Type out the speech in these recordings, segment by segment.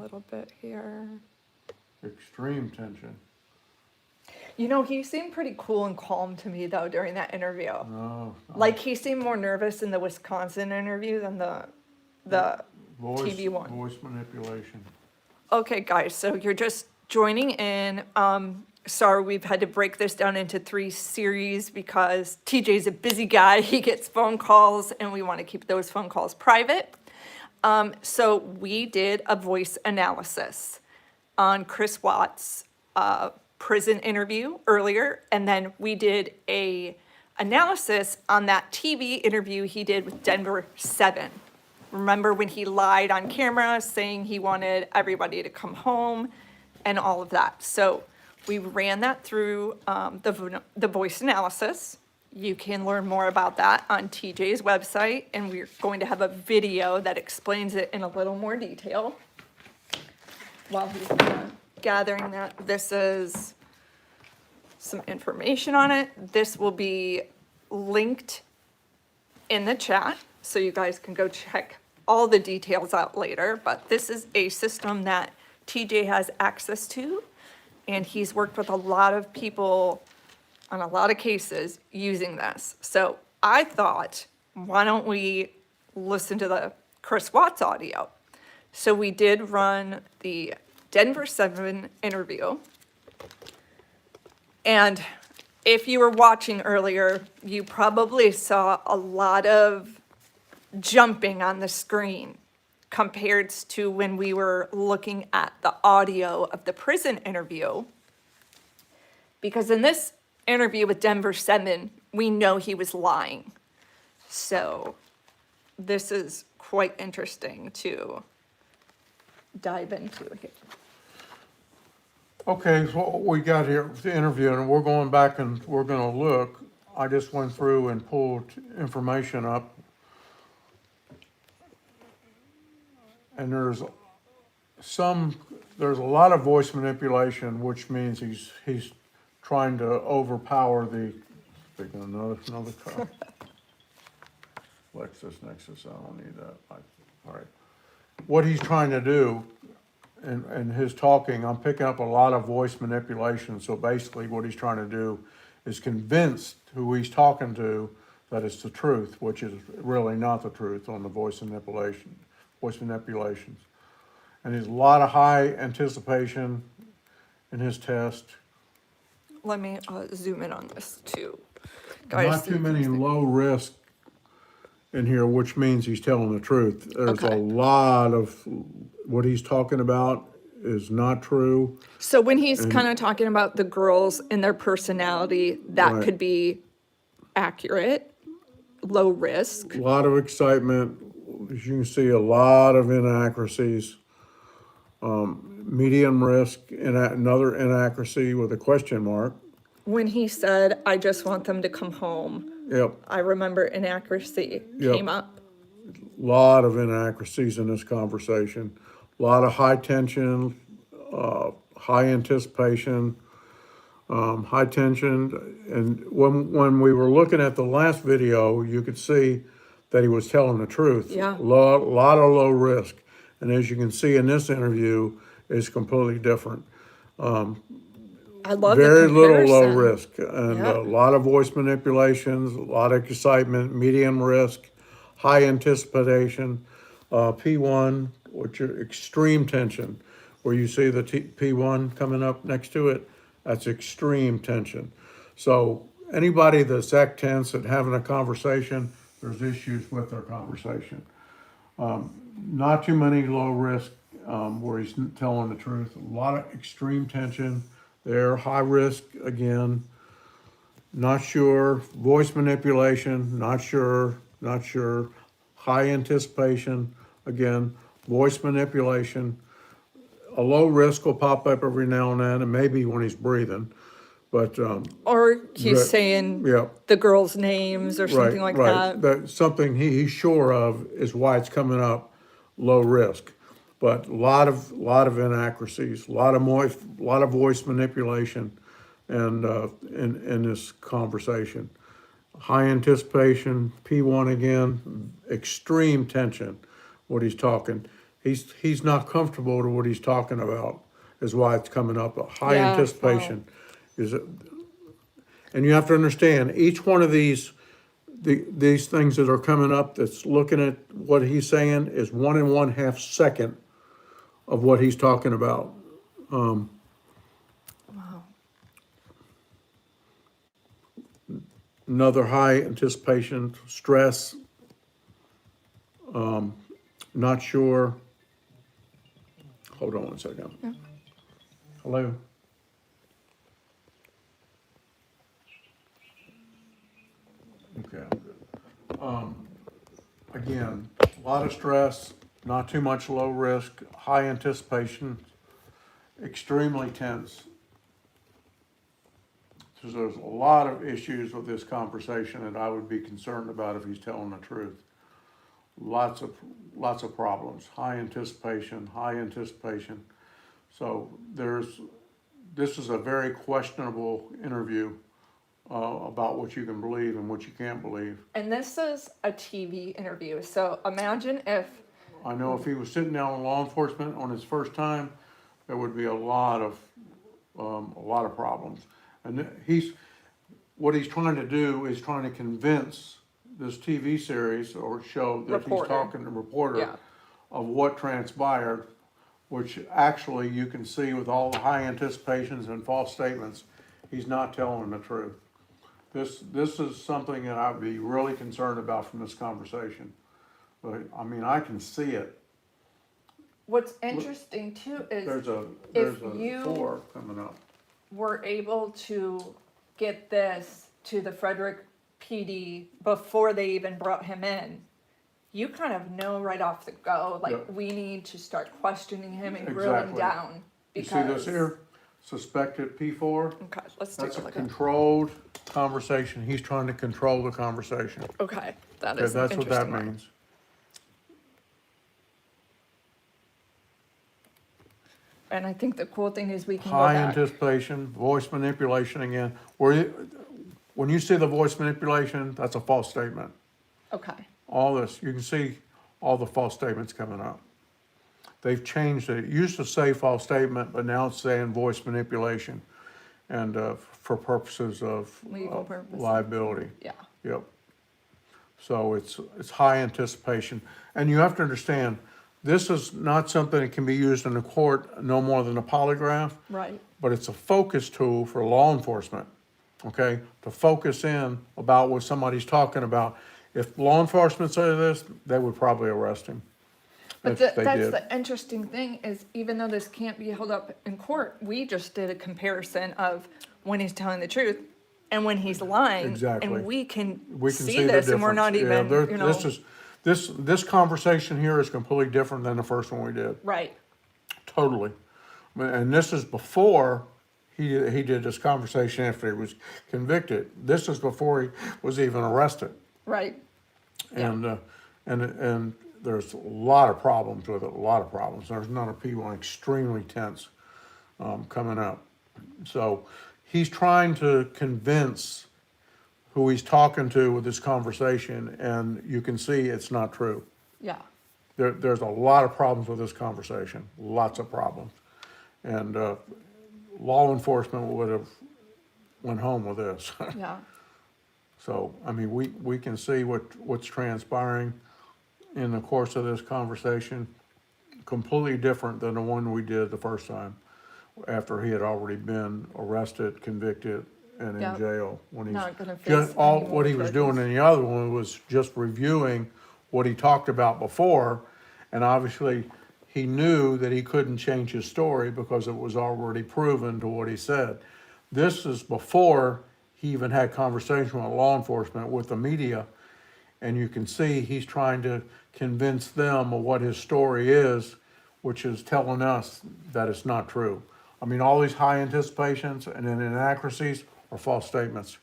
little bit here. Extreme tension. You know, he seemed pretty cool and calm to me, though, during that interview. No. Like, he seemed more nervous in the Wisconsin interview than the TV one. Voice manipulation. Okay, guys, so you're just joining in. Sorry, we've had to break this down into 3 series because TJ's a busy guy. He gets phone calls, and we want to keep those phone calls private. So we did a voice analysis on Chris Watts' prison interview earlier, and then we did a analysis on that TV interview he did with Denver 7. Remember when he lied on camera saying he wanted everybody to come home and all of that. So we ran that through the voice analysis. You can learn more about that on TJ's website, and we're going to have a video that explains it in a little more detail. While he's gathering that, this is some information on it. This will be linked in the chat, so you guys can go check all the details out later. But this is a system that TJ has access to, and he's worked with a lot of people on a lot of cases using this. So I thought, why don't we listen to the Chris Watts audio? So we did run the Denver 7 interview. And if you were watching earlier, you probably saw a lot of jumping on the screen compared to when we were looking at the audio of the prison interview. Because in this interview with Denver 7, we know he was lying. So this is quite interesting to dive into here. Okay, so what we got here with the interview, and we're going back and we're gonna look. I just went through and pulled information up. And there's a lot of voice manipulation, which means he's trying to overpower the, speaking of another car. LexisNexis, I don't need that. All right. What he's trying to do in his talking, I'm picking up a lot of voice manipulation. So basically what he's trying to do is convince who he's talking to that it's the truth, which is really not the truth on the voice manipulations. And there's a lot of high anticipation in his test. Let me zoom in on this too. Not too many low risk in here, which means he's telling the truth. There's a lot of what he's talking about is not true. So when he's kind of talking about the girls and their personality, that could be accurate, low risk. A lot of excitement. As you can see, a lot of inaccuracies. Medium risk, and another inaccuracy with a question mark. When he said, I just want them to come home. Yep. I remember inaccuracy came up. A lot of inaccuracies in this conversation. A lot of high tension, high anticipation, high tension. And when we were looking at the last video, you could see that he was telling the truth. Yeah. A lot of low risk. And as you can see in this interview, it's completely different. I love very the little low comparison. risk, and a lot of voice manipulations, a lot of excitement, medium risk, high anticipation. P1, which are extreme tension, where you see the P1 coming up next to it, that's extreme tension. So anybody that's that tense and having a conversation, there's issues with their conversation. Not too many low risk where he's telling the truth. A lot of extreme tension there. High risk again. Not sure. Voice manipulation. Not sure. Not sure. High anticipation again. Voice manipulation. A low risk will pop up every now and then, and maybe when he's breathing. But or he's saying the girls' names or something like that. That's something he's sure of is why it's coming up low risk. But a lot of inaccuracies, a lot of voice manipulation, and in this conversation, high anticipation. P1 again, extreme tension. What he's talking, He's not comfortable to what he's talking about, is why it's coming up. A high Yeah, anticipation is, and you have to understand, each one of these things that are coming up that's looking at what he's saying is 1.5 second of what he's talking about. Wow. Another high anticipation, stress, not sure. Hold on 1 second. Yeah. Hello? Okay, I'm good. Again, a lot of stress, not too much low risk, high anticipation, extremely tense. So there's a lot of issues with this conversation that I would be concerned about if he's telling the truth. Lots of problems, high anticipation. So this is a very questionable interview about what you can believe and what you can't believe. And this is a TV interview, so imagine if, I know if he was sitting down with law enforcement on his first time, there would be a lot of problems. And what he's trying to do is trying to convince this TV series or show that he's Reporter. talking to reporter Yeah. of what transpired, which actually you can see with all the high anticipations and false statements, he's not telling the truth. This is something that I'd be really concerned about from this conversation. But, I mean, I can see it. what's interesting too is There's a you- 4 coming up. we're able to get this to the Frederick PD before they even brought him in. You kind of know right off the go, like, Yep. we need to start questioning him and grilling Exactly. down. You see Because, this here? Suspected P4? okay, let's take That's a a look at it. controlled conversation. He's trying to control the conversation. Okay, that Okay, is an that's what that interesting one. means. And I think the cool thing is we can go High back. anticipation, voice manipulation again. When you see the voice manipulation, that's a false statement. Okay, All this, you can see all the false statements coming up. They've changed it. It used to say false statement, but now it's saying voice manipulation. And for purposes of Legal purposes. liability. yeah, Yep. So it's high anticipation. And you have to understand, this is not something that can be used in a court no more than a polygraph, right, but it's a focus tool for law enforcement, okay? To focus in about what somebody's talking about. If law enforcement say this, they would probably arrest him. but if they that's did. the interesting thing is even though this can't be held up in court, we just did a comparison of when he's telling the truth and when he's lying. Exactly. And we can We can see the this and we're not difference. even, you know, This conversation here is completely different than the first one we did. right, Totally. And this is before he did this conversation after he was convicted. This is before he was even arrested. right, Yeah. And there's a lot of problems with it, a lot of problems. There's another P1 extremely tense coming up. So he's trying to convince who he's talking to with this conversation, and you can see it's not true. yeah, There's a lot of problems with this conversation, lots of problems. And law enforcement would have went home with this. yeah, So, I mean, we can see what's transpiring in the course of this conversation, completely different than the one we did the first time, after he had already been arrested, convicted, and in Yep. jail. When he's Not gonna face just, all, any what he more was doing charges. in the other one was just reviewing what he talked about before, and obviously, he knew that he couldn't change his story because it was already proven to what he said. This is before he even had conversation with law enforcement, with the media, and you can see he's trying to convince them of what his story is, which is telling us that it's not true. I mean, all these high anticipations and then inaccuracies are false statements.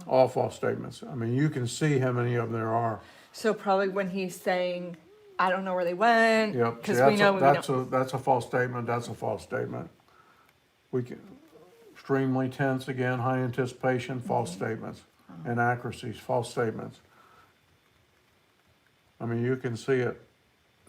All false statements. I mean, you can see how many of them there are. So probably when he's saying, I don't know where they went, Yep. because See, we know, that's a false statement. That's a false statement. We can, extremely tense again, high anticipation, false statements. Inaccuracies, false statements. I mean, you can see it.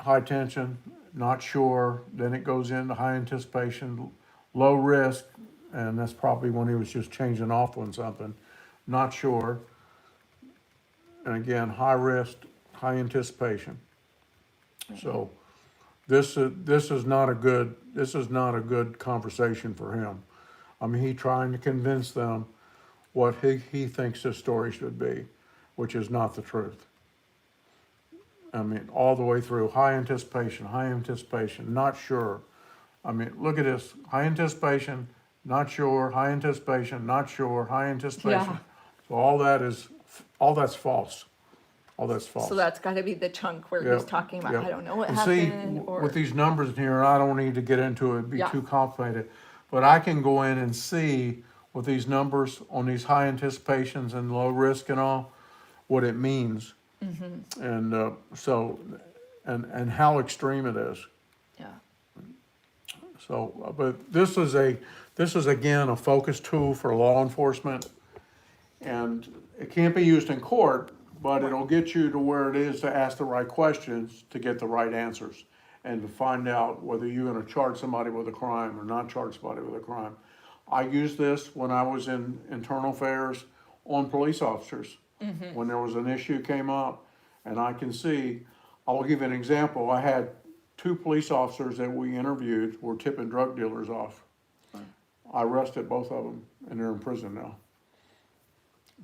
high tension, not sure, then it goes into high anticipation, low risk, and that's probably when he was just changing off on something, not sure. And again, high risk, high anticipation. So this is not a good conversation for him. I mean, he trying to convince them what he thinks this story should be, which is not the truth. I mean, all the way through, high anticipation, not sure. I mean, look at this, high anticipation, not sure, high anticipation, not sure, high anticipation. Yeah. So all that's false. All that's false. So that's gotta be the chunk where he's Yeah, talking about, yeah. I don't know what And see, happened, or. with these numbers in here, I don't need to get into it, it'd be Yeah. too complicated. But I can go in and see with these numbers on these high anticipations and low risk and all, what it means. Mm-hmm. And, so, and how extreme it is. Yeah, So, but this is again, a focus tool for law enforcement. And it can't be used in court, but it'll get you to where it is to ask the right questions to get the right answers. And to find out whether you're gonna charge somebody with a crime or not charge somebody with a crime. I used this when I was in internal affairs on police officers. When there was an issue came up, and I can see, I'll give you an example, I had 2 police officers that we interviewed were tipping drug dealers off. I arrested both of them, and they're in prison now.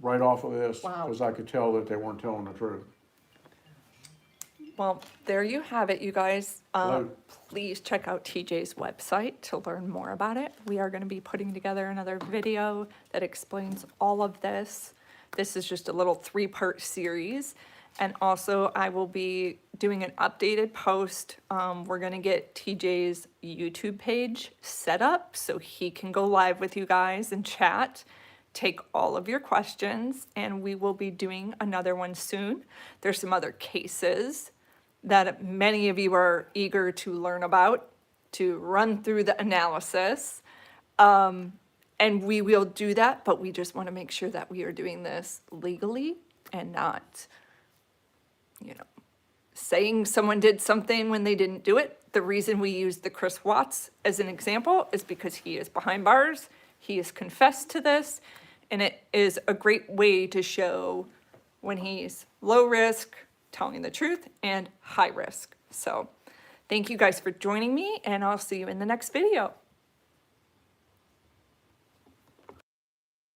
Right off of this, Wow. because I could tell that they weren't telling the truth. well, there you have it, you guys. Hello. Please check out TJ's website to learn more about it. We are gonna be putting together another video that explains all of this. This is just a little 3-part series. And also, I will be doing an updated post. We're gonna get TJ's YouTube page set up so he can go live with you guys and chat, take all of your questions, and we will be doing another one soon. There's some other cases that many of you are eager to learn about, to run through the analysis. And we will do that, but we just want to make sure that we are doing this legally and not, saying someone did something when they didn't do it. The reason we use the Chris Watts as an example is because he is behind bars, he has confessed to this, and it is a great way to show when he's low risk, telling the truth, and high risk. So thank you guys for joining me, and I'll see you in the next video.